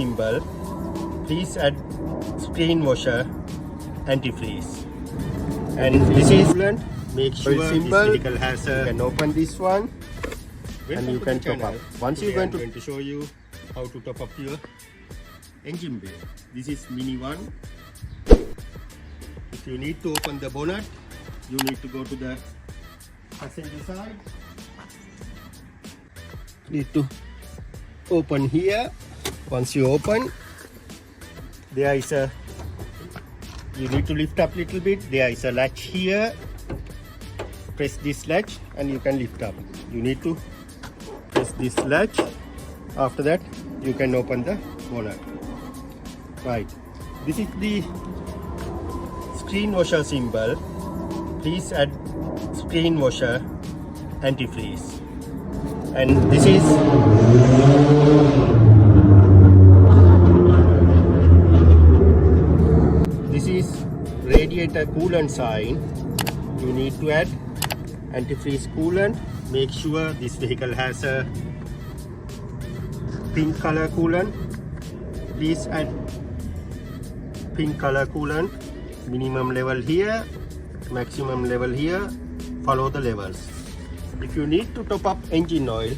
symbol, please add screen washer antifreeze. And this is coolant. Make sure symbol, this vehicle has a, you can open this one and you can top up. Once you're going to show you how to top up your engine bay. This is mini one. If you need to open the bonnet, you need to go to the passenger side. Need to open here. Once you open, there is a, you need to lift up a little bit. There is a latch here. Press this latch and you can lift up. You need to press this latch. After that, you can open the bonnet. Right. This is the screen washer symbol. Please add screen washer antifreeze. And this is radiator coolant sign. You need to add antifreeze coolant. Make sure this vehicle has a pink color coolant. Please add pink color coolant. Minimum level here, maximum level here. Follow the levels. If you need to top up engine oil,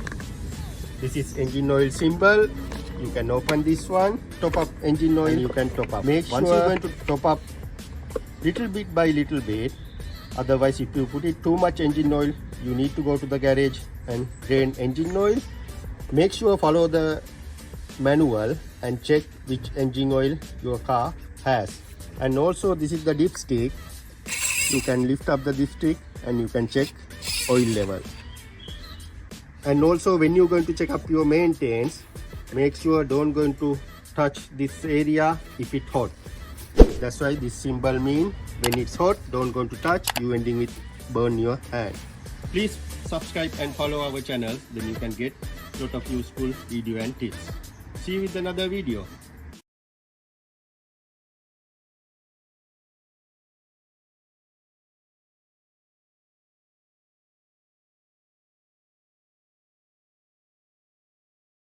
this is engine oil symbol. You can open this one, top up engine oil, and you can top up. Make sure once you're going to top up little bit by little bit. Otherwise, if you put it too much engine oil, you need to go to the garage and drain engine oil. Make sure follow the manual and check which engine oil your car has. And also, this is the dipstick. You can lift up the dipstick and you can check oil level. And also, when you're going to check up your maintenance, make sure don't going to touch this area if it's hot. That's why this symbol mean when it's hot, don't going to touch. You ending with burn your hand. Please subscribe and follow our channel. Then you can get lot of useful video and tips. See you with another video.